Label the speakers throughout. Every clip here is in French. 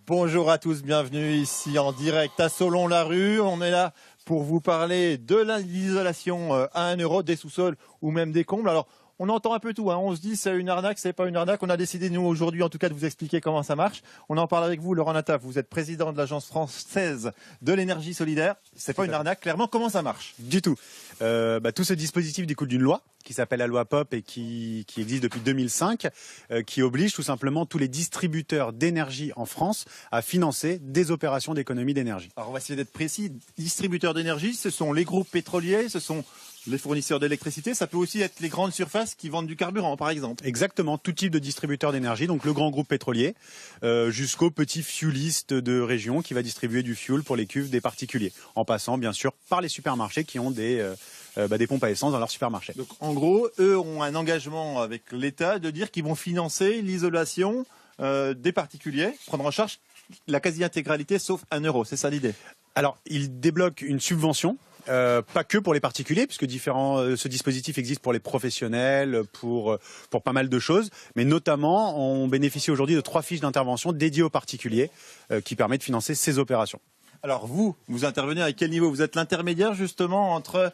Speaker 1: Bonjour à tous, bienvenue ici en direct à Solon-la-Rue. On est là pour vous parler de l'isolation à 1 euro, des sous-sols ou même des combles. Alors, on entend un peu tout, hein. On se dit c'est une arnaque, c'est pas une arnaque. On a décidé, nous, aujourd'hui, en tout cas, de vous expliquer comment ça marche. On en parle avec vous, Laurent Nataf. Vous êtes président de l'Agence française de l'énergie solidaire. C'est pas une arnaque, clairement. Comment ça marche?
Speaker 2: Du tout. Tout ce dispositif découle d'une loi qui s'appelle la loi POP et qui existe depuis 2005, qui oblige tout simplement tous les distributeurs d'énergie en France à financer des opérations d'économie d'énergie.
Speaker 1: Alors, on va essayer d'être précis. Distributeurs d'énergie, ce sont les groupes pétroliers, ce sont les fournisseurs d'électricité, ça peut aussi être les grandes surfaces qui vendent du carburant, par exemple.
Speaker 2: Exactement, tout type de distributeur d'énergie, donc le grand groupe pétrolier, jusqu'au petit fueliste de région qui va distribuer du fuel pour les cuves des particuliers, en passant bien sûr par les supermarchés qui ont des pompes à essence dans leurs supermarchés.
Speaker 1: Donc en gros, eux ont un engagement avec l'État de dire qu'ils vont financer l'isolation des particuliers, prendre en charge la quasi-intégralité sauf 1 euro, c'est ça l'idée?
Speaker 2: Alors, ils débloquent une subvention. Pas que pour les particuliers, puisque ce dispositif existe pour les professionnels, pour pas mal de choses, mais notamment on bénéficie aujourd'hui de 3 fiches d'intervention dédiées aux particuliers qui permettent de financer ces opérations.
Speaker 1: Alors vous intervenez à quel niveau? Vous êtes l'intermédiaire justement entre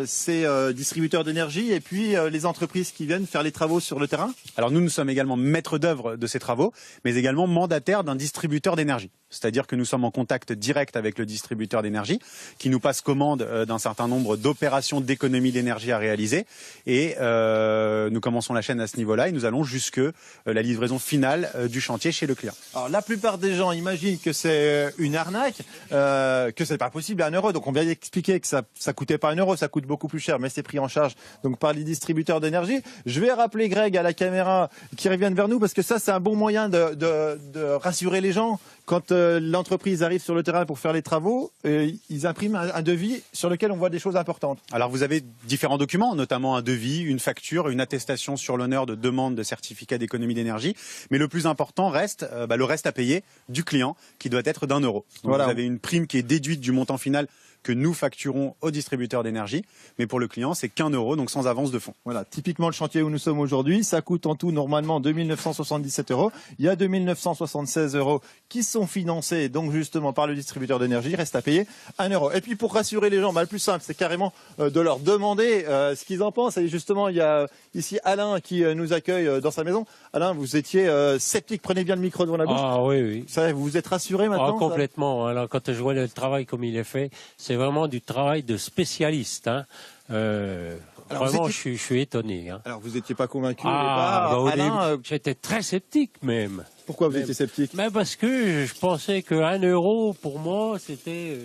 Speaker 1: ces distributeurs d'énergie et puis les entreprises qui viennent faire les travaux sur le terrain?
Speaker 2: Alors nous sommes également maîtres d'œuvre de ces travaux, mais également mandataires d'un distributeur d'énergie. C'est-à-dire que nous sommes en contact direct avec le distributeur d'énergie qui nous passe commande d'un certain nombre d'opérations d'économie d'énergie à réaliser. Et nous commençons la chaîne à ce niveau-là et nous allons jusque la livraison finale du chantier chez le client.
Speaker 1: Alors la plupart des gens imaginent que c'est une arnaque, que c'est pas possible à 1 euro. Donc on vient d'expliquer que ça coûtait pas 1 euro, ça coûte beaucoup plus cher, mais c'est pris en charge donc par les distributeurs d'énergie. Je vais rappeler Greg à la caméra qui revienne vers nous parce que ça c'est un bon moyen de rassurer les gens. Quand l'entreprise arrive sur le terrain pour faire les travaux, ils impriment un devis sur lequel on voit des choses importantes.
Speaker 2: Alors vous avez différents documents, notamment un devis, une facture, une attestation sur l'honneur de demande de certificat d'économie d'énergie. Mais le plus important reste le reste à payer du client qui doit être d'1 euro. Donc voilà. Vous avez une prime qui est déduite du montant final que nous facturons aux distributeurs d'énergie, mais pour le client, c'est qu'1 euro, donc sans avance de fonds.
Speaker 1: Voilà, typiquement le chantier où nous sommes aujourd'hui, ça coûte en tout normalement 2 977 euros. Il y a 2 976 euros qui sont financés donc justement par le distributeur d'énergie, reste à payer 1 euro. Et puis pour rassurer les gens, le plus simple, c'est carrément de leur demander ce qu'ils en pensent. Et justement, il y a ici Alain qui nous accueille dans sa maison. Alain, vous étiez sceptique, prenez bien le micro devant la bouche.
Speaker 3: Ah oui, oui.
Speaker 1: Ça, vous vous êtes rassuré maintenant?
Speaker 3: Complètement. Alors quand je vois le travail comme il est fait, c'est vraiment du travail de spécialiste. Hein. Vraiment, je suis étonné. Hein.
Speaker 1: Alors, vous n'étiez pas convaincu
Speaker 3: au début, j'étais très sceptique même.
Speaker 1: Pourquoi vous étiez sceptique?
Speaker 3: Parce que je pensais que 1 euro, pour moi, c'était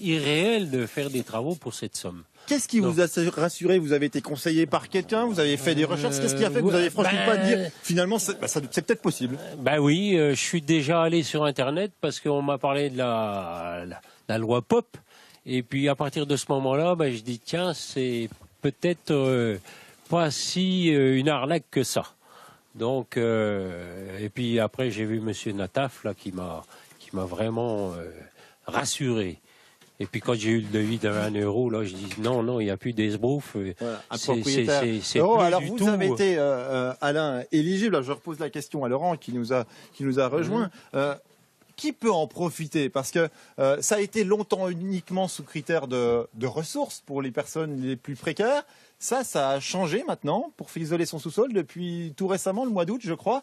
Speaker 3: irréel de faire des travaux pour cette somme.
Speaker 1: Qu'est-ce qui vous a rassuré? Vous avez été conseillé par quelqu'un? Vous avez fait des recherches? Qu'est-ce qui a fait que vous avez franchement pas dire finalement c'est peut-être possible?
Speaker 3: Oui, je suis déjà allé sur Internet parce qu'on m'a parlé de la loi POP. Et puis à partir de ce moment-là, je dis tiens, c'est peut-être pas si une arnaque que ça. Donc et puis après j'ai vu Monsieur Nataf là qui m'a vraiment rassuré. Et puis quand j'ai eu le devis de 1 euro, là, je dis non, il n'y a plus d'esbrouf.
Speaker 1: Voilà,
Speaker 3: c'est
Speaker 1: alors
Speaker 3: du
Speaker 1: vous
Speaker 3: tout.
Speaker 1: avez été, Alain, éligible. Je repose la question à Laurent qui nous a rejoint. Qui peut en profiter? Parce que ça a été longtemps uniquement sous critère de ressources pour les personnes les plus précaires. Ça a changé maintenant pour isoler son sous-sol depuis tout récemment, le mois d'août, je crois.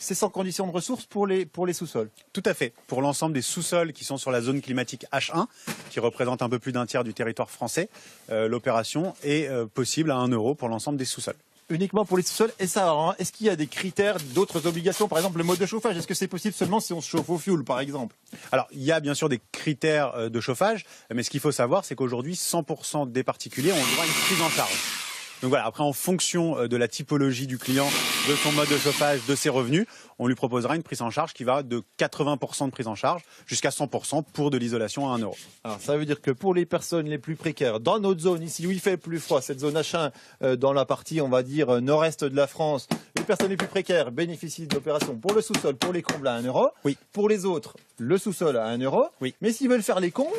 Speaker 1: C'est sans condition de ressources pour les sous-sols.
Speaker 2: Tout à fait. Pour l'ensemble des sous-sols qui sont sur la zone climatique H1, qui représente un peu plus d'un tiers du territoire français, l'opération est possible à 1 euro pour l'ensemble des sous-sols.
Speaker 1: Uniquement pour les sous-sols. Et ça, est-ce qu'il y a des critères, d'autres obligations? Par exemple, le mode de chauffage, est-ce que c'est possible seulement si on se chauffe au fioul, par exemple?
Speaker 2: Alors, il y a bien sûr des critères de chauffage, mais ce qu'il faut savoir, c'est qu'aujourd'hui, 100% des particuliers ont le droit à une prise en charge. Donc voilà, après en fonction de la typologie du client, de son mode de chauffage, de ses revenus, on lui proposera une prise en charge qui va de 80% de prise en charge jusqu'à 100% pour de l'isolation à 1 euro.
Speaker 1: Alors ça veut dire que pour les personnes les plus précaires, dans notre zone ici où il fait plus froid, cette zone H1 dans la partie on va dire nord-est de la France, les personnes les plus précaires bénéficient de l'opération pour le sous-sol, pour les combles à 1 euro.
Speaker 2: Oui.
Speaker 1: Pour les autres, le sous-sol à 1 euro.
Speaker 2: Oui.
Speaker 1: Mais s'ils veulent faire les combles,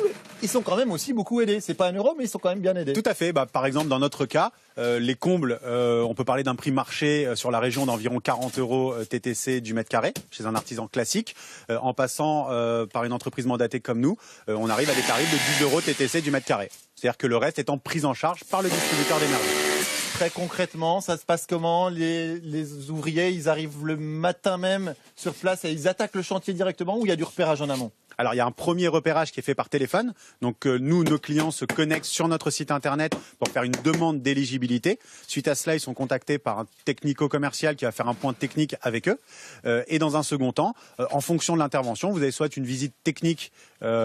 Speaker 1: ils sont quand même aussi beaucoup aidés. C'est pas 1 euro, mais ils sont quand même bien aidés.
Speaker 2: Tout à fait. Par exemple, dans notre cas, les combles, on peut parler d'un prix marché sur la région d'environ 40 € TTC du mètre carré, chez un artisan classique. En passant par une entreprise mandatée comme nous, on arrive à des tarifs de 10 € TTC du mètre carré. C'est-à-dire que le reste étant pris en charge par le distributeur d'énergie.
Speaker 1: Très concrètement, ça se passe comment? Les ouvriers, ils arrivent le matin même sur place et ils attaquent le chantier directement, ou il y a du repérage en amont?
Speaker 2: Alors, il y a un premier repérage qui est fait par téléphone. Donc, nous, nos clients se connectent sur notre site internet pour faire une demande d'éligibilité. Suite à cela, ils sont contactés par un technico-commercial qui va faire un point technique avec eux. Et dans un second temps, en fonction de l'intervention, vous avez soit une visite technique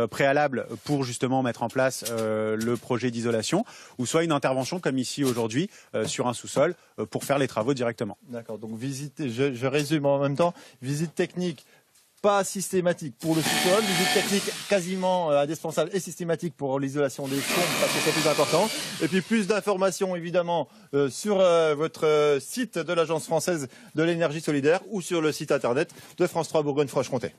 Speaker 2: préalable pour justement mettre en place le projet d'isolation, ou soit une intervention comme ici aujourd'hui sur un sous-sol pour faire les travaux directement.
Speaker 1: D'accord, donc visite, je résume en même temps, visite technique pas systématique pour le sous-sol, visite technique quasiment indispensable et systématique pour l'isolation des combles parce que c'est plus important. Et puis plus d'informations évidemment sur votre site de l'Agence française de l'énergie solidaire ou sur le site internet de France 3 Bourgogne-Franche-Comté.